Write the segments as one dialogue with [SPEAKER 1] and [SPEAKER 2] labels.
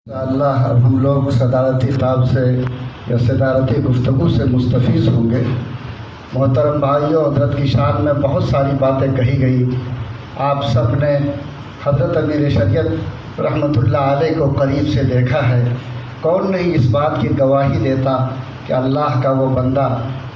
[SPEAKER 1] اللہ اب ہم لوگ صدارتی خطاب سے یا صدارتی گفتگو سے مستفیض ہوں گے۔ محترم بھائیوں، حضرت کی شان میں بہت ساری باتیں کہی گئی۔ آپ سب نے حضرت امیر شریعت رحمۃ اللہ علیہ کو قریب سے دیکھا ہے۔ کون نہیں اس بات کی گواہی دیتا کہ اللہ کا وہ بندہ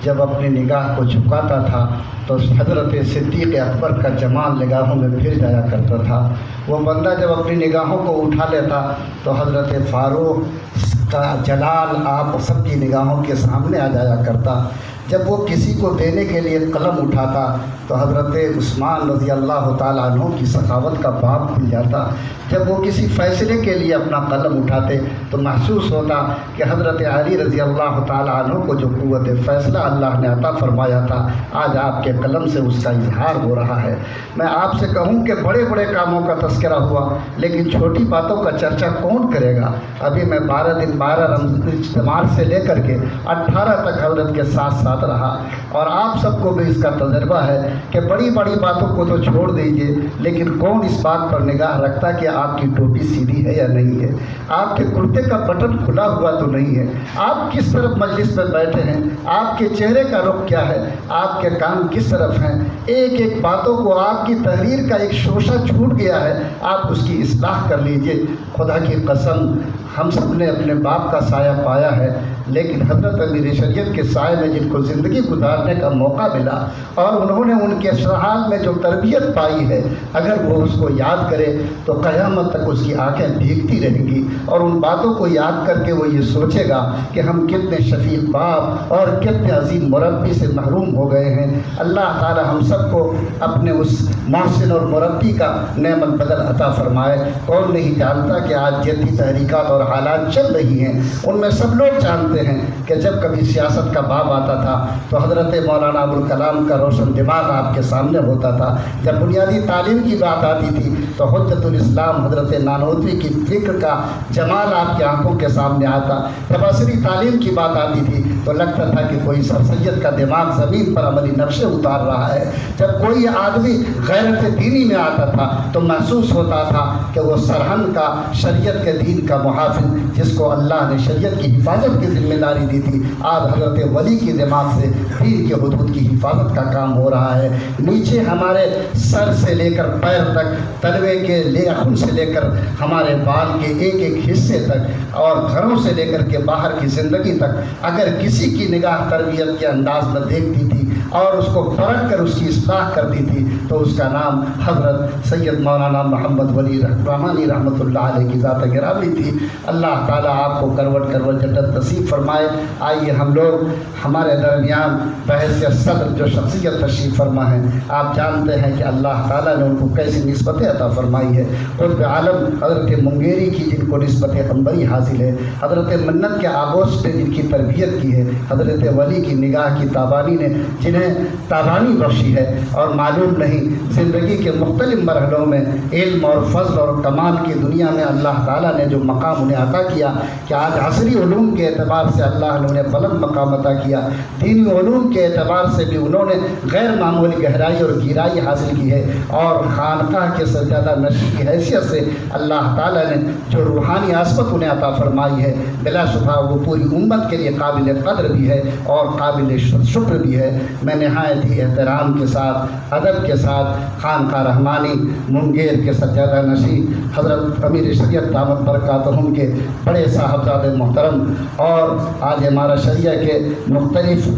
[SPEAKER 1] جب اپنی نگاہ کو جھکاتا تھا تو حضرت صدیق اکبر کا جمال نگاہوں میں پھر جایا کرتا تھا۔ وہ بندہ جب اپنی نگاہوں کو اٹھا لیتا تو حضرت فاروق کا جلال آپ سب کی نگاہوں کے سامنے آ جایا کرتا۔ جب وہ کسی کو دینے کے لیے قلم اٹھاتا تو حضرت عثمان رضی اللہ تعالیٰ عنہ کی سخاوت کا باب کھل جاتا۔ جب وہ کسی فیصلے کے لیے اپنا قلم اٹھاتے تو محسوس ہوتا کہ حضرت علی رضی اللہ تعالیٰ عنہ کو جو قوت فیصلہ اللہ نے عطا فرمایا تھا، آج آپ کے قلم سے اس کا اظہار ہو رہا ہے۔ میں آپ سے کہوں کہ بڑے بڑے کاموں کا تذکرہ ہوا، لیکن چھوٹی باتوں کا چرچا کون کرے گا؟ ابھی میں 12 رمضان اجتماع سے لے کر کے 18 تک حضرت کے ساتھ ساتھ رہا، اور آپ سب کو بھی اس کا تجربہ ہے کہ بڑی بڑی باتوں کو تو چھوڑ دیجئے، لیکن کون اس بات پر نگاہ رکھتا کہ آپ کی ٹوپی سیدھی ہے یا نہیں ہے، آپ کے کرتے کا بٹن کھلا ہوا تو نہیں ہے، آپ کس طرف مجلس میں بیٹھے ہیں، آپ کے چہرے کا رخ کیا ہے، آپ کے کام کس طرف ہیں۔ ایک ایک باتوں کو آپ کی تحریر کا ایک شوشہ چھوٹ گیا ہے، آپ اس کی اصلاح کر لیجئے۔ خدا کی قسم ہم سب نے اپنے باپ کا سایہ پایا ہے، لیکن حضرت امیر شریعت کے سائے میں جن کو زندگی گزارنے کا موقع ملا اور انہوں نے ان کے اشرحال میں جو تربیت پائی ہے، اگر وہ اس کو یاد کرے تو قیامت تک اس کی آنکھیں بھیگتی رہیں گی، اور ان باتوں کو یاد کر کے وہ یہ سوچے گا کہ ہم کتنے شفیق باپ اور کتنے عظیم مربی سے محروم ہو گئے ہیں۔ اللہ تعالی ہم سب کو اپنے اس محسن اور مربی کا نعم البدل عطا فرمائے۔ کون نہیں جانتا کہ آج جتنی تحریکات اور حالات چل رہی ہیں ان میں سب لوگ جانتے ہیں کہ جب کبھی سیاست کا باب آتا تھا تو حضرت مولانا ابوالکلام کا روشن دماغ آپ کے سامنے ہوتا تھا، جب بنیادی تعلیم کی بات آتی تھی تو حجت الاسلام حضرت نانوتوی کی فکر کا جمال آپ کی آنکھوں کے سامنے آتا، جب عصری تعلیم کی بات آتی تھی تو لگتا تھا کہ کوئی سر سید کا دماغ زمین پر عملی نقشے اتار رہا ہے، جب کوئی آدمی غیرت دینی میں آتا تھا تو محسوس ہوتا تھا کہ وہ سرہند کا شریعت کے دین کا محافظ جس کو اللہ نے شریعت کی حفاظت کی ذمہ داری دی تھی، آج حضرت ولی کی دماغ سے دین کے حدود کی حفاظت کا کام ہو رہا ہے۔ نیچے ہمارے سر سے لے کر پیر تک، تلوے کے ناخن سے لے کر ہمارے بال کے ایک ایک حصے تک، اور گھروں سے لے کر کے باہر کی زندگی تک اگر کسی کی نگاہ تربیت کے انداز میں دیکھتی تھی اور اس کو پرکھ کر اس کی اصلاح کرتی تھی تو اس کا نام حضرت سید مولانا محمد ولی رحمانی رحمۃ اللہ علیہ کی ذات گرامی تھی۔ اللہ تعالیٰ آپ کو کروٹ کروٹ جنت نصیب فرمائے۔ آئیے ہم لوگ ہمارے درمیان بحیثیت صدر جو شخصیت تشریف فرما ہے، آپ جانتے ہیں کہ اللہ تعالیٰ نے ان کو کیسی نسبتیں عطا فرمائی ہے۔ قطب عالم حضرت منگیری کی جن کو نسبت قنبری حاصل ہے، حضرت منت کے آغوش نے جن کی تربیت کی ہے، حضرت ولی کی نگاہ کی تابانی نے جنہیں تابانی بخشی ہے، اور معلوم نہیں زندگی کے مختلف مرحلوں میں علم اور فضل اور کمال کی دنیا میں اللہ تعالیٰ نے جو مقام انہیں عطا کیا کہ آج عصری علوم کے اعتبار سے اللہ نے انہیں بلند مقام عطا کیا، دینی علوم کے اعتبار سے بھی انہوں نے غیر معمولی گہرائی اور گہرائی حاصل کی ہے، اور خانقاہ کے سجادہ نشین کی حیثیت سے اللہ تعالیٰ نے جو روحانی عصمت انہیں عطا فرمائی ہے، بلا شبہ وہ پوری امت کے لیے قابل قدر بھی ہے اور قابل شکر بھی ہے۔ میں نہایت ہی احترام کے ساتھ، ادب کے ساتھ خانقاہ رحمانی منگیر کے سجادہ نشین حضرت امیر شریعت دامت برکاتہم کے بڑے صاحبزادے محترم اور آج ہمارا شریعہ کے مختلف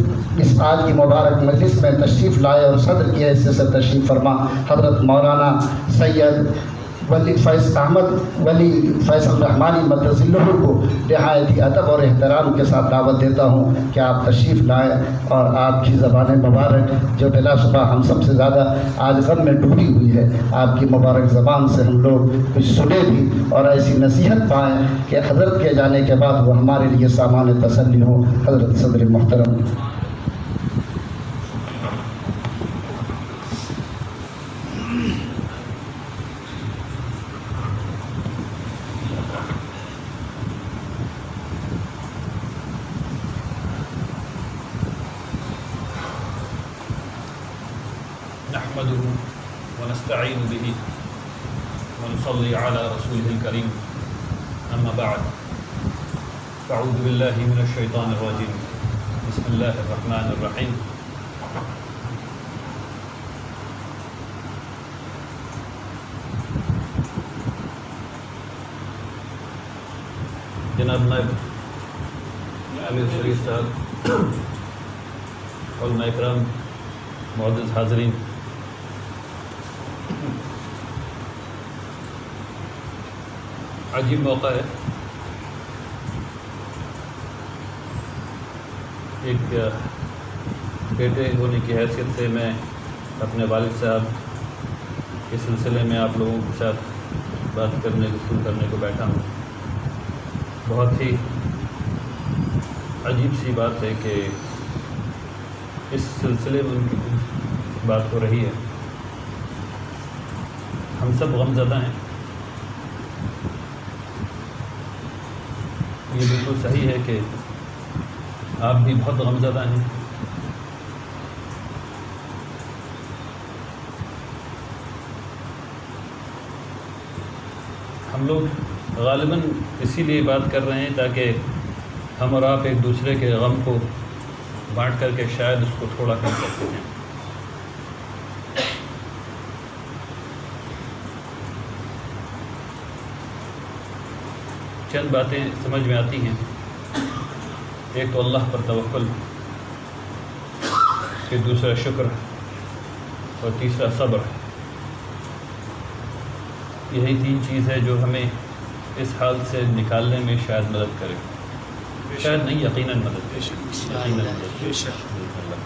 [SPEAKER 1] اس آج کی مبارک مجلس میں تشریف لائے اور صدر کی حیثیت سے تشریف فرما حضرت مولانا سید ولی فیض احمد ولی فیصل رحمانی مدرس اللہ کو نہایت ہی ادب اور احترام کے ساتھ دعوت دیتا ہوں کہ آپ تشریف لائیں، اور آپ کی زبان مبارک جو بلا شبہ ہم سب سے زیادہ آج غم میں ڈوبی ہوئی ہے، آپ کی مبارک زبان سے ہم لوگ کچھ سنے بھی اور ایسی نصیحت پائیں کہ حضرت کے جانے کے بعد وہ ہمارے لیے سامان تسلی ہو۔ حضرت صدر محترم۔
[SPEAKER 2] نحمده ونستعين به ونصلي على رسوله الكريم أما بعد فأعوذ بالله من الشيطان الرجيم بسم الله الرحمن الرحيم جناب نائب امیر شریف صاحب، علماء اکرام، معزز حاضرین، عجیب موقع ہے۔ ایک بیٹے ہونے کی حیثیت سے میں اپنے والد صاحب کے سلسلے میں آپ لوگوں کے ساتھ بات کرنے گفتگو کرنے کو بیٹھا ہوں۔ بہت ہی عجیب سی بات ہے کہ اس سلسلے میں ان کی بات ہو رہی ہے۔ ہم سب غمزدہ ہیں، یہ بالکل صحیح ہے کہ آپ بھی بہت غمزدہ ہیں۔ ہم لوگ غالباً اسی لیے بات کر رہے ہیں تاکہ ہم اور آپ ایک دوسرے کے غم کو بانٹ کر کے شاید اس کو تھوڑا کم کر سکیں۔ چند باتیں سمجھ میں آتی ہیں۔ ایک تو اللہ پر توکل، پھر دوسرا شکر اور تیسرا صبر۔ یہی تین چیز ہے جو ہمیں اس حال سے نکالنے میں شاید مدد کرے، شاید نہیں، یقیناً مدد کرے، یقیناً مدد کرے۔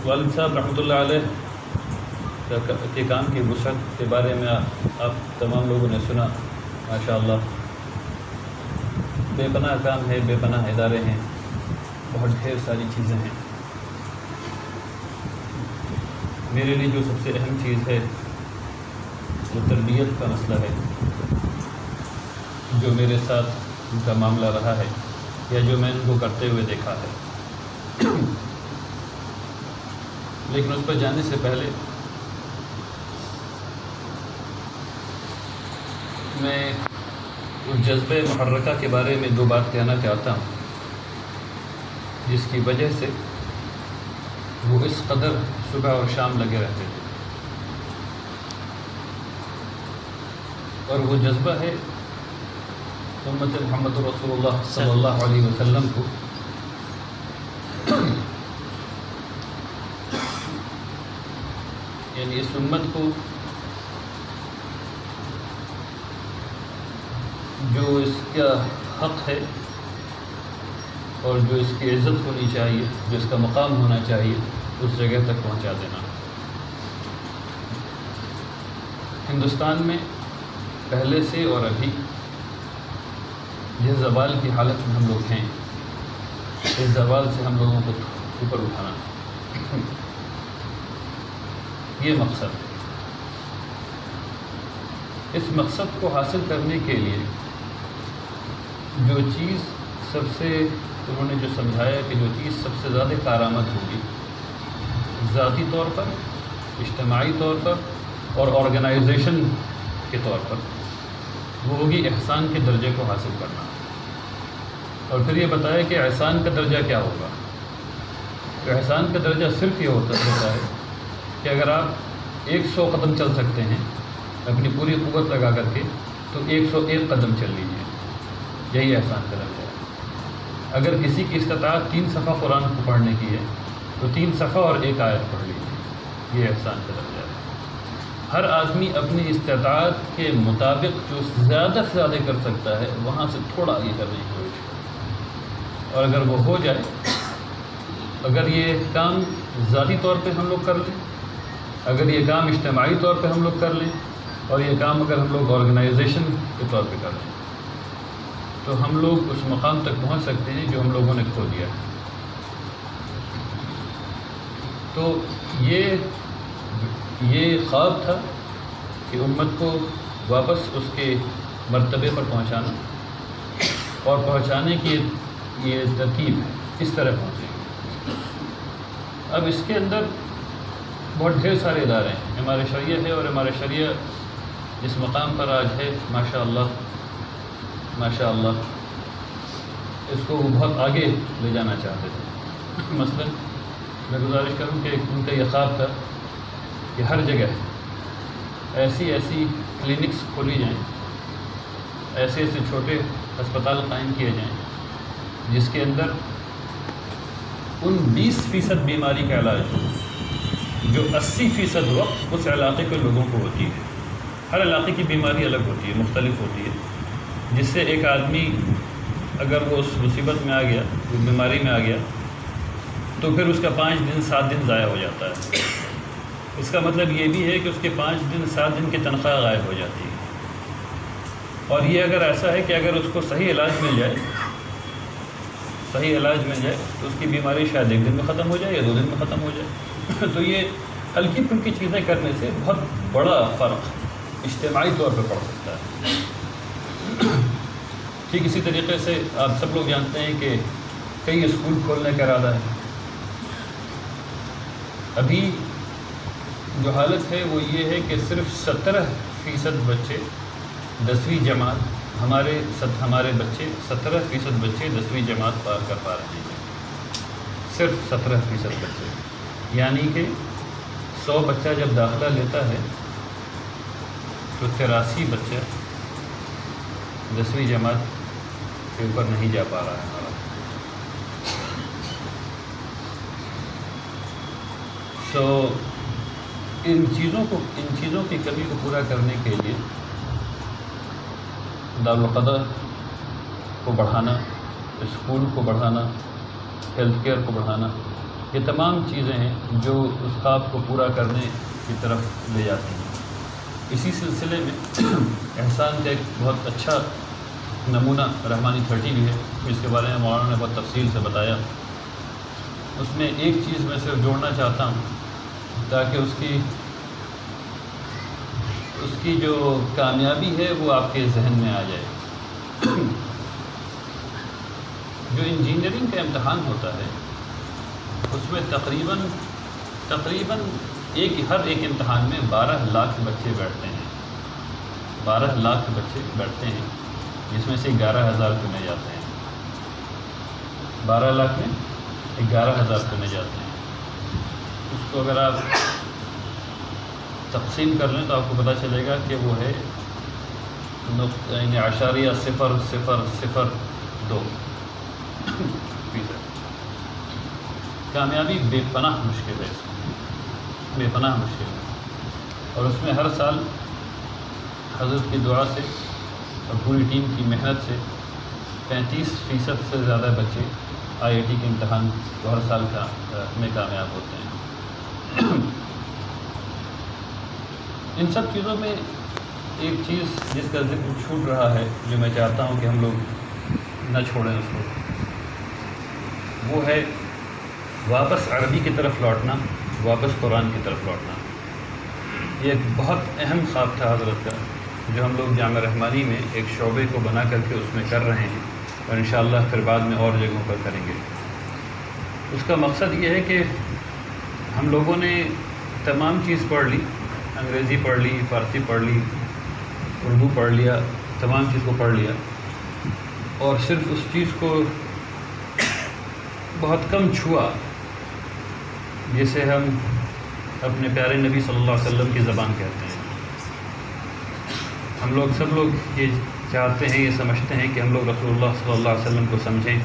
[SPEAKER 2] والد صاحب رحمۃ اللہ علیہ کے کام کی وسعت کے بارے میں آپ تمام لوگوں نے سنا، ماشاء اللہ۔ بے پناہ کام ہے، بے پناہ ادارے ہیں، بہت ڈھیر ساری چیزیں ہیں۔ میرے لیے جو سب سے اہم چیز ہے وہ تربیت کا مسئلہ ہے، جو میرے ساتھ ان کا معاملہ رہا ہے یا جو میں ان کو کرتے ہوئے دیکھا ہے۔ لیکن اس پر جانے سے پہلے میں اس جذبہ محرکہ کے بارے میں دو بات کہنا چاہتا ہوں، جس کی وجہ سے وہ اس قدر صبح اور شام لگے رہتے تھے۔ اور وہ جذبہ ہے امت محمد رسول اللہ صلی اللہ علیہ وسلم کو یعنی اس امت کو جو اس کا حق ہے اور جو اس کی عزت ہونی چاہیے، جو اس کا مقام ہونا چاہیے، اس جگہ تک پہنچا دینا۔ ہندوستان میں پہلے سے اور ابھی جس زوال کی حالت میں ہم لوگ ہیں، اس زوال سے ہم لوگوں کو اوپر اٹھانا، یہ مقصد ہے۔ اس مقصد کو حاصل کرنے کے لیے جو چیز سب سے انہوں نے جو سمجھایا کہ جو چیز سب سے زیادہ کارآمد ہوگی ذاتی طور پر، اجتماعی طور پر اور آرگنائزیشن کے طور پر، وہ ہوگی احسان کے درجے کو حاصل کرنا۔ اور پھر یہ بتایا کہ احسان کا درجہ کیا ہوگا۔ تو احسان کا درجہ صرف یہ ہوتا ہے کہ اگر آپ 100 قدم چل سکتے ہیں اپنی پوری قوت لگا کر کے، تو 101 قدم چل لیجیے، یہی احسان کا درجہ ہے۔ اگر کسی کی استطاعت 3 صفحہ قرآن کو پڑھنے کی ہے تو 3 صفحہ اور 1 آیت پڑھ لیجیے، یہ احسان کا درجہ ہے۔ ہر آدمی اپنی استطاعت کے مطابق جو زیادہ سے زیادہ کر سکتا ہے وہاں سے تھوڑا آگے کرنے کی کوشش کرے، اور اگر وہ ہو جائے، اگر یہ کام ذاتی طور پہ ہم لوگ کر لیں، اگر یہ کام اجتماعی طور پہ ہم لوگ کر لیں، اور یہ کام اگر ہم لوگ آرگنائزیشن کے طور پہ کر لیں، تو ہم لوگ اس مقام تک پہنچ سکتے ہیں جو ہم لوگوں نے کھو دیا ہے۔ تو یہ خواب تھا کہ امت کو واپس اس کے مرتبے پر پہنچانا، اور پہنچانے کی یہ ترکیب ہے، اس طرح پہنچیں گے۔ اب اس کے اندر بہت ڈھیر سارے ادارے ہیں. ہمارے شریعہ ہے، اور ہمارے شریعہ جس مقام پر آج ہے ماشاء اللہ ماشاء اللہ، اس کو وہ بہت آگے لے جانا چاہتے تھے. مثلا میں گزارش کروں کہ ان کا یہ خواب تھا کہ ہر جگہ ایسی کلینکس کھولی جائیں، ایسے چھوٹے ہسپتال قائم کیے جائیں جس کے اندر ان 20% بیماری کا علاج ہو جو 80% وقت اس علاقے کے لوگوں کو ہوتی ہے. ہر علاقے کی بیماری الگ ہوتی ہے، مختلف ہوتی ہے، جس سے ایک آدمی اگر وہ اس مصیبت میں آ گیا، اس بیماری میں آ گیا، تو پھر اس کا 5 دن 7 دن ضائع ہو جاتا ہے. اس کا مطلب یہ بھی ہے کہ اس کے 5 دن 7 دن کی تنخواہ غائب ہو جاتی ہے. اور یہ اگر ایسا ہے کہ اگر اس کو صحیح علاج مل جائے تو اس کی بیماری شاید 1 دن میں ختم ہو جائے یا 2 دن میں ختم ہو جائے. تو یہ ہلکی پھلکی چیزیں کرنے سے بہت بڑا فرق اجتماعی طور پہ پڑ سکتا ہے. ٹھیک اسی طریقے سے آپ سب لوگ جانتے ہیں کہ کئی اسکول کھولنے کا ارادہ ہے. ابھی جو حالت ہے وہ یہ ہے کہ صرف 17% بچے 10ویں جماعت ہمارے بچے 17% بچے 10ویں جماعت پار کر پا رہے ہیں. صرف 17% بچے، یعنی کہ 100 بچہ جب داخلہ لیتا ہے تو 83 بچہ 10ویں جماعت کے اوپر نہیں جا پا رہا ہے ہمارا. ان چیزوں کی کمی کو پورا کرنے کے لیے دارالقدر کو بڑھانا، اسکول کو بڑھانا، ہیلتھ کیئر کو بڑھانا، یہ تمام چیزیں ہیں جو اس خواب کو پورا کرنے کی طرف لے جاتی ہیں. اسی سلسلے میں احسان کا ایک بہت اچھا نمونہ رحمانی 30 بھی ہے، جس کے بارے میں مولانا نے بہت تفصیل سے بتایا. اس میں ایک چیز میں صرف جوڑنا چاہتا ہوں تاکہ اس کی جو کامیابی ہے وہ آپ کے ذہن میں آ جائے. جو انجینئرنگ کا امتحان ہوتا ہے اس میں تقریباً ہر ایک امتحان میں 12 لاکھ بچے بیٹھتے ہیں. 12 لاکھ بچے بیٹھتے ہیں، جس میں سے 11,000 چنے جاتے ہیں. 12 لاکھ میں 11,000 چنے جاتے ہیں. اس کو اگر آپ تقسیم کر لیں تو آپ کو پتہ چلے گا کہ وہ ہے یعنی 0.0002%. کامیابی بے پناہ مشکل ہے، اس میں بے پناہ مشکل ہے. اور اس میں ہر سال حضرت کی دعا سے اور پوری ٹیم کی محنت سے 35% سے زیادہ بچے IIT کے امتحان کو ہر سال میں کامیاب ہوتے ہیں. ان سب چیزوں میں ایک چیز جس کا ذکر چھوٹ رہا ہے، جو میں چاہتا ہوں کہ ہم لوگ نہ چھوڑیں اس کو، وہ ہے واپس عربی کی طرف لوٹنا، واپس قرآن کی طرف لوٹنا. یہ ایک بہت اہم خواب تھا حضرت کا، جو ہم لوگ جامعہ رحمانی میں ایک شعبے کو بنا کر کے اس میں کر رہے ہیں، اور انشاءاللہ پھر بعد میں اور جگہوں پر کریں گے. اس کا مقصد یہ ہے کہ ہم لوگوں نے تمام چیز پڑھ لی، انگریزی پڑھ لی، فارسی پڑھ لی، اردو پڑھ لیا، تمام چیز کو پڑھ لیا، اور صرف اس چیز کو بہت کم چھوا جسے ہم اپنے پیارے نبی صلی اللہ علیہ وسلم کی زبان کہتے ہیں. ہم لوگ سب لوگ یہ چاہتے ہیں، یہ سمجھتے ہیں کہ ہم لوگ رسول اللہ صلی اللہ علیہ وسلم کو سمجھیں،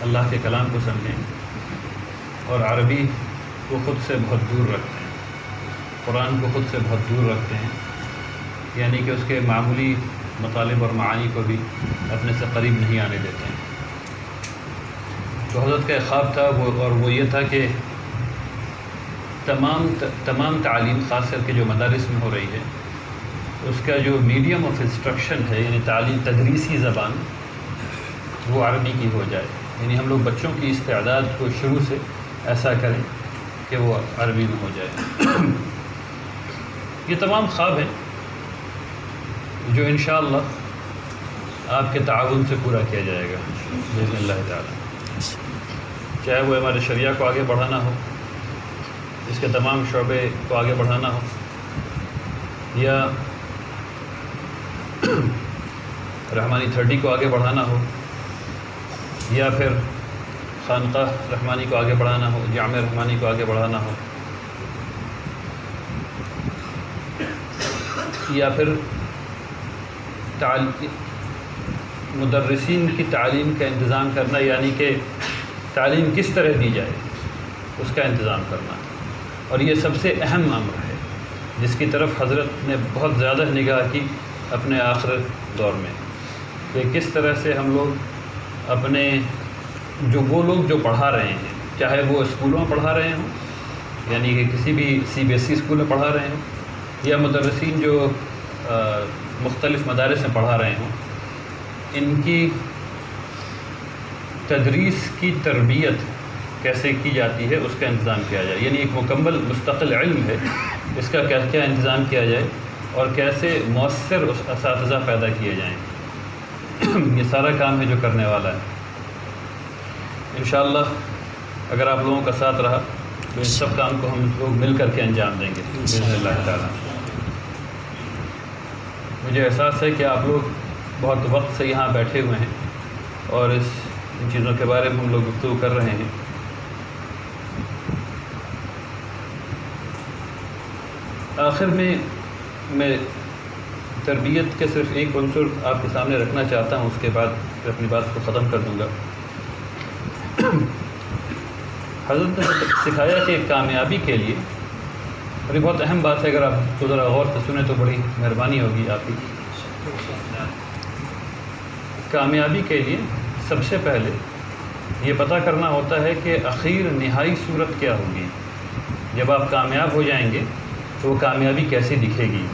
[SPEAKER 2] اللہ کے کلام کو سمجھیں، اور عربی کو خود سے بہت دور رکھتے ہیں، قرآن کو خود سے بہت دور رکھتے ہیں، یعنی کہ اس کے معمولی مطالب اور معانی کو بھی اپنے سے قریب نہیں آنے دیتے ہیں. تو حضرت کا ایک خواب تھا وہ یہ تھا کہ تمام تعلیم، خاص کر کے جو مدارس میں ہو رہی ہے، اس کا جو میڈیم آف انسٹرکشن ہے، یعنی تعلیم تدریسی زبان، وہ عربی کی ہو جائے. یعنی ہم لوگ بچوں کی استعداد کو شروع سے ایسا کریں کہ وہ عربی میں ہو جائے. یہ تمام خواب ہیں جو انشاءاللہ آپ کے تعاون سے پورا کیا جائے گا بإذن اللہ تعالی. چاہے وہ ہمارے شریعہ کو آگے بڑھانا ہو، اس کے تمام شعبے کو آگے بڑھانا ہو، یا رحمانی 30 کو آگے بڑھانا ہو، یا پھر خانقاہ رحمانی کو آگے بڑھانا ہو، جامع رحمانی کو آگے بڑھانا ہو، یا پھر مدرسین کی تعلیم کا انتظام کرنا، یعنی کہ تعلیم کس طرح دی جائے اس کا انتظام کرنا. اور یہ سب سے اہم امر ہے جس کی طرف حضرت نے بہت زیادہ نگاہ کی اپنے آخر دور میں، کہ کس طرح سے ہم لوگ اپنے وہ لوگ جو پڑھا رہے ہیں، چاہے وہ اسکولوں میں پڑھا رہے ہوں، یعنی کہ کسی بھی CBSE اسکول میں پڑھا رہے ہوں، یا مدرسین جو مختلف مدارس میں پڑھا رہے ہوں، ان کی تدریس کی تربیت کیسے کی جاتی ہے اس کا انتظام کیا جائے. یعنی ایک مکمل مستقل علم ہے، اس کا کیا کیا انتظام کیا جائے اور کیسے مؤثر اساتذہ پیدا کیے جائیں. یہ سارا کام ہے جو کرنے والا ہے. انشاءاللہ اگر آپ لوگوں کا ساتھ رہا تو ان سب کام کو ہم لوگ مل کر کے انجام دیں گے باذن اللہ تعالیٰ. مجھے احساس ہے کہ آپ لوگ بہت وقت سے یہاں بیٹھے ہوئے ہیں اور ان چیزوں کے بارے میں ہم لوگ گفتگو کر رہے ہیں. آخر میں تربیت کے صرف ایک عنصر آپ کے سامنے رکھنا چاہتا ہوں، اس کے بعد اپنی بات کو ختم کر دوں گا. حضرت نے سکھایا کہ کامیابی کے لیے، اور یہ بہت اہم بات ہے، اگر آپ کو ذرا غور سے سنیں تو بڑی مہربانی ہوگی آپ کی. کامیابی کے لیے سب سے پہلے یہ پتہ کرنا ہوتا ہے کہ اخیر نہائی صورت کیا ہوگی. جب آپ کامیاب ہو جائیں گے تو وہ کامیابی کیسے دکھے گی.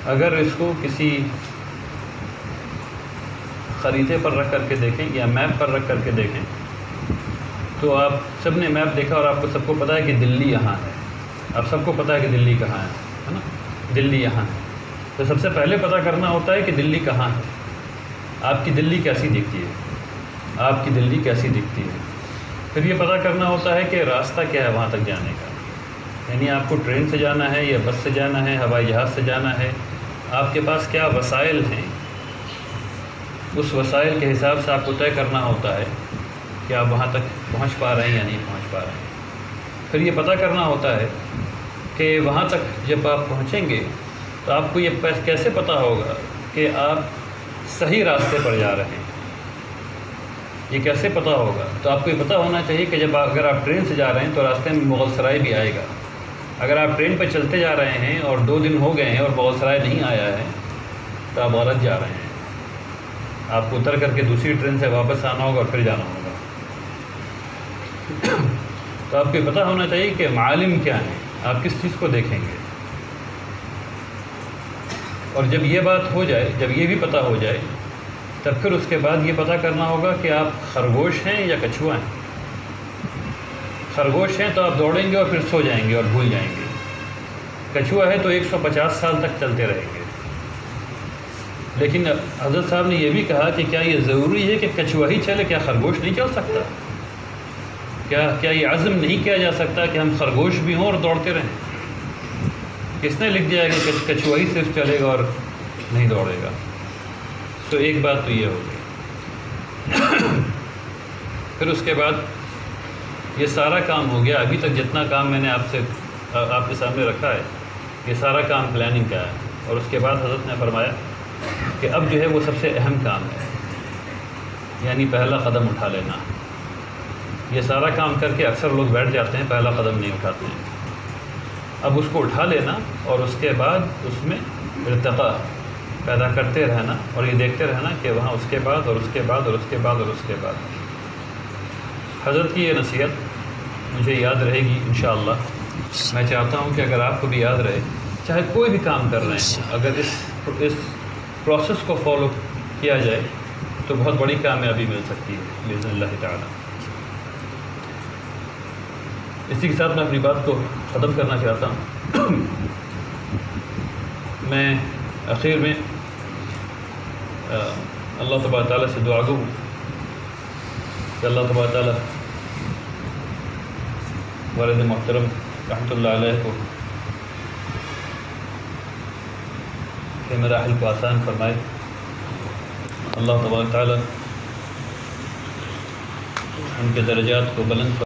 [SPEAKER 2] اگر اس کو کسی خریدے پر رکھ کر کے دیکھیں یا میپ پر رکھ کر کے دیکھیں تو آپ سب نے میپ دیکھا اور آپ کو سب کو پتہ ہے کہ دلی یہاں ہے. آپ سب کو پتہ ہے کہ دلی کہاں ہے نا؟ دلی یہاں ہے. تو سب سے پہلے پتہ کرنا ہوتا ہے کہ دلی کہاں ہے. آپ کی دلی کیسی دکھتی ہے، آپ کی دلی کیسی دکھتی ہے. پھر یہ پتہ کرنا ہوتا ہے کہ راستہ کیا ہے وہاں تک جانے کا. یعنی آپ کو ٹرین سے جانا ہے یا بس سے جانا ہے، ہوائی جہاز سے جانا ہے، آپ کے پاس کیا وسائل ہیں. اس وسائل کے حساب سے آپ کو طے کرنا ہوتا ہے کہ آپ وہاں تک پہنچ پا رہے ہیں یا نہیں پہنچ پا رہے ہیں. پھر یہ پتہ کرنا ہوتا ہے کہ وہاں تک جب آپ پہنچیں گے تو آپ کو یہ کیسے پتہ ہوگا کہ آپ صحیح راستے پر جا رہے ہیں. یہ کیسے پتہ ہوگا؟ تو آپ کو یہ پتہ ہونا چاہیے کہ اگر آپ ٹرین سے جا رہے ہیں تو راستے میں مغل سرائے بھی آئے گا. اگر آپ ٹرین پہ چلتے جا رہے ہیں اور 2 دن ہو گئے ہیں اور مغل سرائے نہیں آیا ہے تو آپ غلط جا رہے ہیں. آپ کو اتر کر کے دوسری ٹرین سے واپس آنا ہوگا اور پھر جانا ہوگا. تو آپ کو پتہ ہونا چاہیے کہ معالم کیا ہیں، آپ کس چیز کو دیکھیں گے. اور جب یہ بات ہو جائے، جب یہ بھی پتہ ہو جائے، تب پھر اس کے بعد یہ پتہ کرنا ہوگا کہ آپ خرگوش ہیں یا کچھوا ہیں. خرگوش ہیں تو آپ دوڑیں گے اور پھر سو جائیں گے اور بھول جائیں گے. کچھوا ہے تو 150 سال تک چلتے رہیں گے. لیکن حضرت صاحب نے یہ بھی کہا کہ کیا یہ ضروری ہے کہ کچھوا ہی چلے، کیا خرگوش نہیں چل سکتا؟ کیا یہ عزم نہیں کیا جا سکتا کہ ہم خرگوش بھی ہوں اور دوڑتے رہیں؟ کس نے لکھ دیا ہے کہ کچھوا ہی صرف چلے گا اور نہیں دوڑے گا؟ تو ایک بات تو یہ ہو گئی. پھر اس کے بعد یہ سارا کام ہو گیا. ابھی تک جتنا کام میں نے آپ کے سامنے رکھا ہے یہ سارا کام پلاننگ کا ہے. اور اس کے بعد حضرت نے فرمایا کہ اب جو ہے وہ سب سے اہم کام ہے، یعنی پہلا قدم اٹھا لینا. یہ سارا کام کر کے اکثر لوگ بیٹھ جاتے ہیں، پہلا قدم نہیں اٹھاتے ہیں. اب اس کو اٹھا لینا اور اس کے بعد اس میں ارتقاء پیدا کرتے رہنا اور یہ دیکھتے رہنا کہ وہاں اس کے بعد اور اس کے بعد اور اس کے بعد اور اس کے بعد. حضرت کی یہ نصیحت مجھے یاد رہے گی انشاءاللہ. میں چاہتا ہوں کہ اگر آپ کو بھی یاد رہے، چاہے کوئی بھی کام کر رہے ہیں، اگر اس پروسیس کو فالو کیا جائے تو بہت بڑی کامیابی مل سکتی ہے باذن اللہ تعالی. اسی کے ساتھ میں اپنی بات کو ختم کرنا چاہتا ہوں. میں آخر میں اللہ تبارک تعالیٰ سے دعا گو ہوں کہ اللہ تبارک تعالیٰ والد محترم رحمۃ اللہ علیہ کو کے مراحل کو آسان فرمائے. اللہ تبارک تعالیٰ ان کے درجات کو بلند